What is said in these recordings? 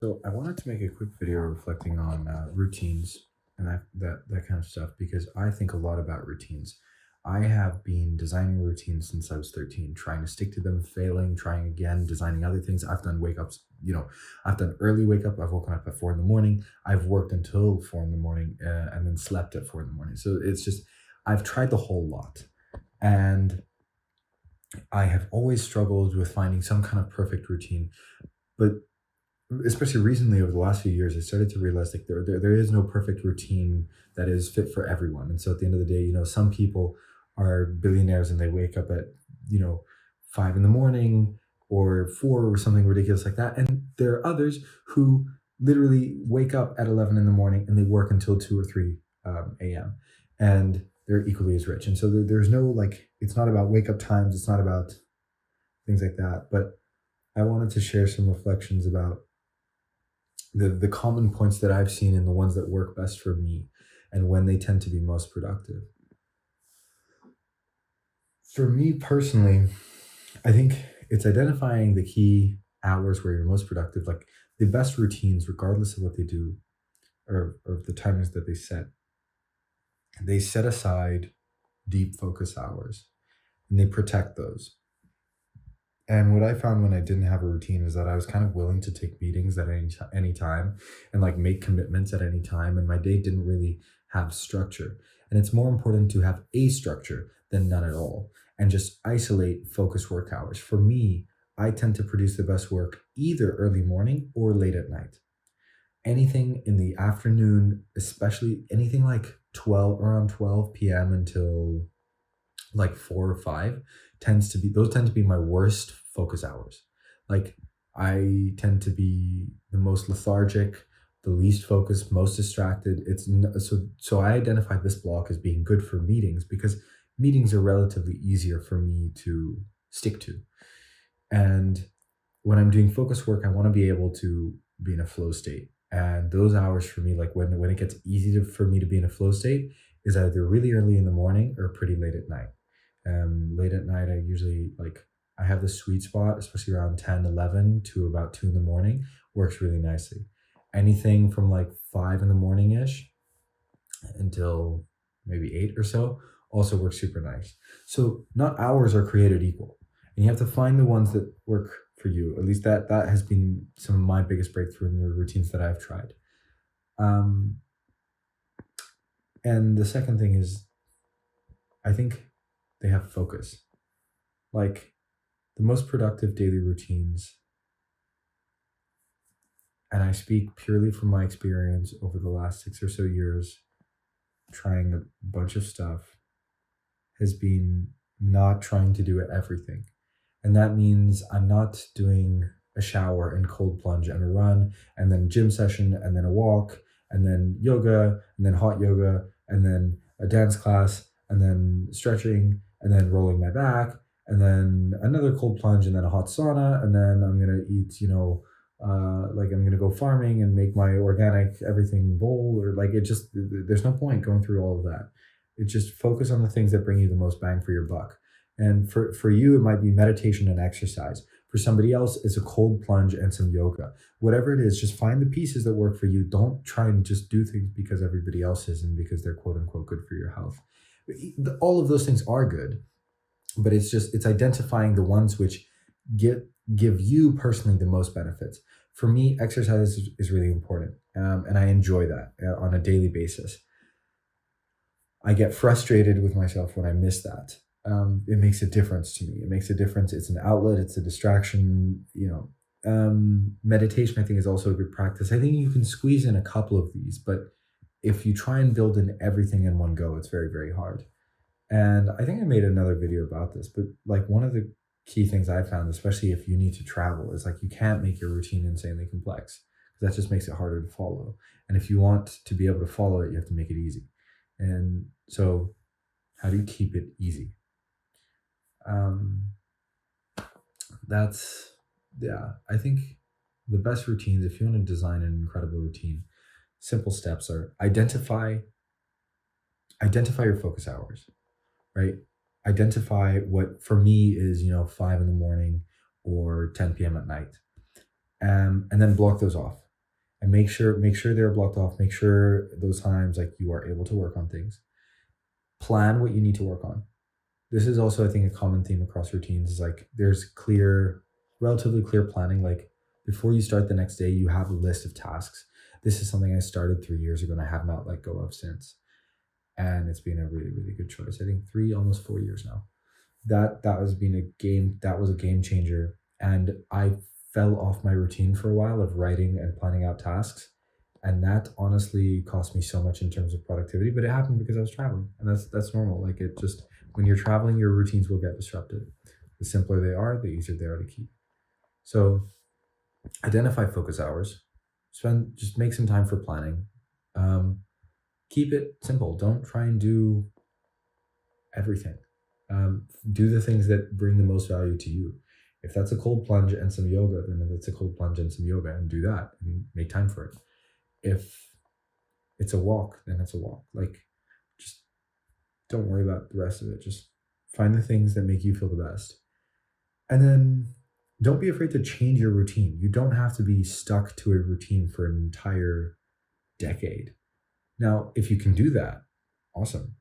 So I wanted to make a quick video reflecting on routines and that kind of stuff because I think a lot about routines. I have been designing routines since I was 13, trying to stick to them, failing, trying again, designing other things. I've done wake ups, I've done early wake up. I've woken up at 4 in the morning. I've worked until 4 in the morning and then slept at 4 in the morning. So it's just, I've tried the whole lot. And I have always struggled with finding some kind of perfect routine. But especially recently over the last few years, I started to realize like there is no perfect routine that is fit for everyone. And so at the end of the day, some people are billionaires and they wake up at, you know, 5 in the morning or four or something ridiculous like that. And there are others who literally wake up at 11 in the morning and they work until 2 or 3 a.m. And they're equally as rich. And so there's no like, it's not about wake up times, it's not about things like that. But I wanted to share some reflections about the common points that I've seen and the ones that work best for me and when they tend to be most productive. For me personally, I think it's identifying the key hours where you're most productive, like the best routines, regardless of what they do or the timings that they set aside deep focus hours and they protect those. And what I found when I didn't have a routine is that I was kind of willing to take meetings at any time and like make commitments at any time. And my day didn't really have structure. And it's more important to have a structure than none at all and just isolate focus work hours. For me, I tend to produce the best work either early morning or late at night. Anything in the afternoon, especially anything like 12 p.m. until like 4 or 5 tend to be my worst focus hours. Like I tend to be the most lethargic, the least focused, most distracted. So I identified this block as being good for meetings because meetings are relatively easier for me to stick to. And when I'm doing focus work, I want to be able to be in a flow state. And those hours for me, like when it gets easy for me to be in a flow state, is either really early in the morning or pretty late at night. Late at night, I usually like I have the sweet spot, especially around 10, 11 to about 2 in the morning, works really nicely. Anything from like 5 in the morning ish until maybe 8 or so also works super nice. So not hours are created equal. And you have to find the ones that work for you. At least that has been some of my biggest breakthrough in the routines that I've tried. Um, and the second thing is I think they have focus. Like the most productive daily routines, and I speak purely from my experience over the last 6 or so years, trying a bunch of stuff, has been not trying to do everything. And that means I'm not doing a shower and cold plunge and a run and then gym session and then a walk and then yoga and then hot yoga and then a dance class and then stretching and then rolling my back and then another cold plunge and then a hot sauna and then I'm gonna eat, like I'm gonna go farming and make my organic everything bowl or like it just there's no point going through all of that. It just focus on the things that bring you the most bang for your buck. And for you, it might be meditation and exercise. For somebody else, it's a cold plunge and some yoga. Whatever it is, just find the pieces that work for you. Don't try and just do things because everybody else is and because they're quote unquote good for your health. All of those things are good, but it's identifying the ones which get give you personally the most benefits. For me, exercise is really important, and I enjoy that on a daily basis. I get frustrated with myself when I miss that. It makes a difference to me. It makes a difference. It's an outlet. It's a distraction. Meditation, I think, is also a good practice. I think you can squeeze in a couple of these, but if you try and build in everything in one go, it's very, very hard. And I think I made another video about this, but like one of the key things I found, especially if you need to travel, is like you can't make your routine insanely complex because that just makes it harder to follow. And if you want to be able to follow it, you have to make it easy. And so, how do you keep it easy? Um, that's yeah. I think the best routines, if you want to design an incredible routine, simple steps are identify your focus hours, right? Identify what for me is 5 in the morning or 10 p.m. at night, and then block those off. and make sure they're blocked off. Make sure those times like you are able to work on things. Plan what you need to work on. This is also, I think, a common theme across routines is like there's relatively clear planning. Like before you start the next day, you have a list of tasks. This is something I started 3 years ago and I have not let go of since. And it's been a really, really good choice. I think almost 4 years now. That was a game changer. And I fell off my routine for a while of writing and planning out tasks. And that honestly cost me so much in terms of productivity, but it happened because I was traveling. And that's normal. Like it just when you're traveling, your routines will get disrupted. The simpler they are, the easier they are to keep. So identify focus hours. Just make some time for planning. Um, Keep it simple. Don't try and do everything. Do the things that bring the most value to you. If that's a cold plunge and some yoga, then that's a cold plunge and some yoga, and do that and make time for it. If it's a walk, then it's a walk. Like, just don't worry about the rest of it. Just find the things that make you feel the best. And then don't be afraid to change your routine. You don't have to be stuck to a routine for an entire decade. Now, if you can do that, awesome.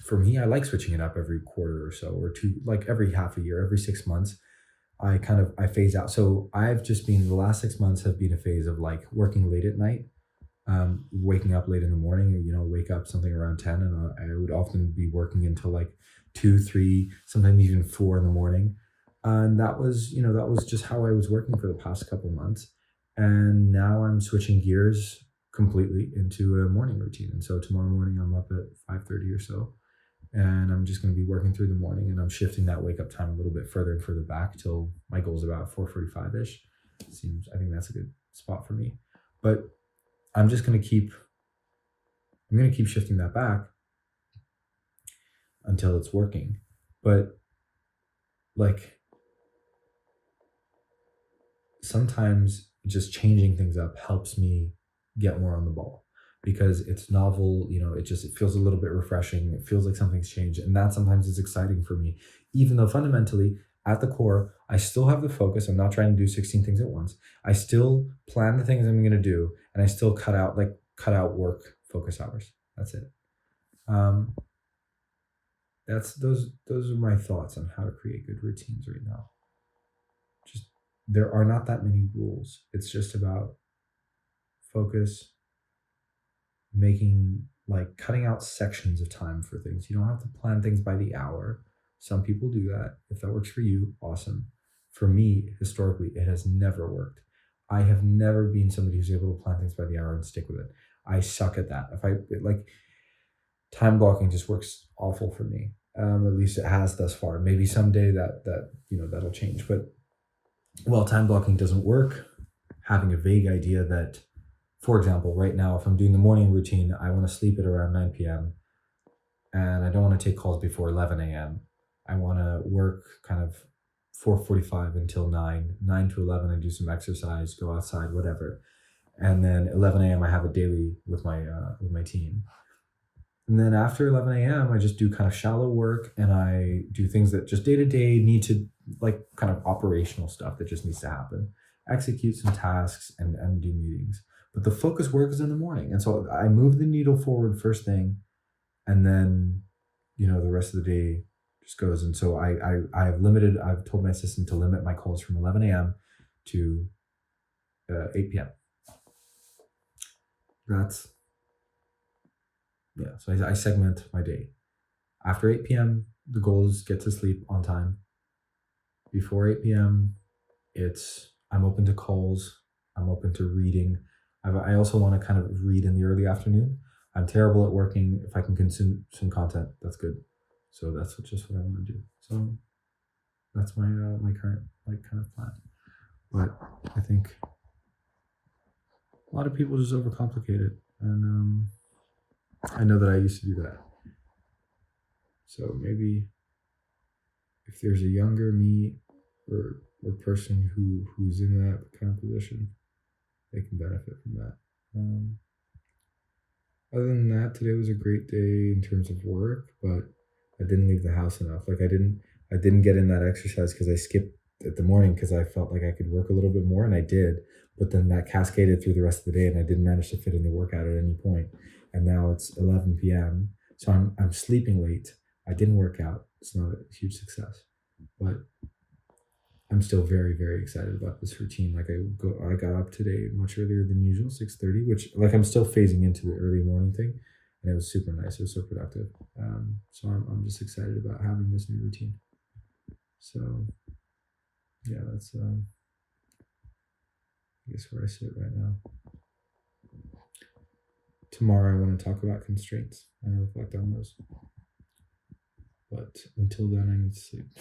For me, I like switching it up every quarter or so, or two, like every half a year, every 6 months. I phase out. So I've just been the last 6 months have been a phase of like working late at night, waking up late in the morning. Wake up something around 10, and I would often be working until like 2, 3, sometimes even 4 in the morning. And that was just how I was working for the past couple months. And now I'm switching gears completely into a morning routine. And so tomorrow morning I'm up at 5:30 or so, and I'm just going to be working through the morning, and I'm shifting that wake up time a little bit further and further back till my goal is about 4:45 ish. I think that's a good spot for me. But I'm just going to keep shifting that back until it's working. But like sometimes just changing things up helps me get more on the ball because it's novel. It feels a little bit refreshing. It feels like something's changed, and that sometimes is exciting for me, even though fundamentally at the core I still have the focus. I'm not trying to do 16 things at once. I still plan the things I'm going to do, and I still cut out work focus hours. That's it. um that's those are my thoughts on how to create good routines right now. Just there are not that many rules. It's just about focus, making like cutting out sections of time for things. You don't have to plan things by the hour. Some people do that. If that works for you, awesome. For me, historically, it has never worked. I have never been somebody who's able to plan things by the hour and stick with it. I suck at that. If I like time blocking just works awful for me. At least it has thus far. Maybe someday that'll change. But while time blocking doesn't work, having a vague idea that, for example, right now, if I'm doing the morning routine, I want to sleep at around 9 p.m. and I don't want to take calls before 11 a.m. I want to work kind of 4:45 until 9 to 11. I do some exercise, go outside, whatever. And then 11 a.m. I have a daily with my team. And then after 11 a.m., I just do kind of shallow work, and I do things that just day to day need to, like kind of operational stuff that just needs to happen. Execute some tasks and do meetings. But the focus work is in the morning. And so I move the needle forward first thing, and then, the rest of the day just goes. And so I've told my assistant to limit my calls from 11 a.m. to 8 p.m. That's, yeah. So I segment my day. After 8 p.m., the goal is get to sleep on time. Before 8 p.m., I'm open to calls. I'm open to reading. I also want to kind of read in the early afternoon. I'm terrible at working. If I can consume some content, that's good. So that's just what I want to do. So that's my current kind of plan. But I think a lot of people just overcomplicate it, and I know that I used to do that. So maybe if there's a younger me or person who's in that kind of position, they can benefit from that. Other than that, today was a great day in terms of work, but I didn't leave the house enough. Like I didn't get in that exercise because I skipped at the morning because I felt like I could work a little bit more, and I did. but then that cascaded through the rest of the day, and I didn't manage to fit in the workout at any point. And now it's 11 p.m., so I'm sleeping late. I didn't work out. It's not a huge success, but I'm still very, very excited about this routine. Like I got up today much earlier than usual, 6:30, which like I'm still phasing into the early morning thing, and it was super nice. It was so productive. So I'm just excited about having this new routine. So yeah, that's I guess where I sit right now. Tomorrow I want to talk about constraints and reflect on those. But until then, I need to sleep.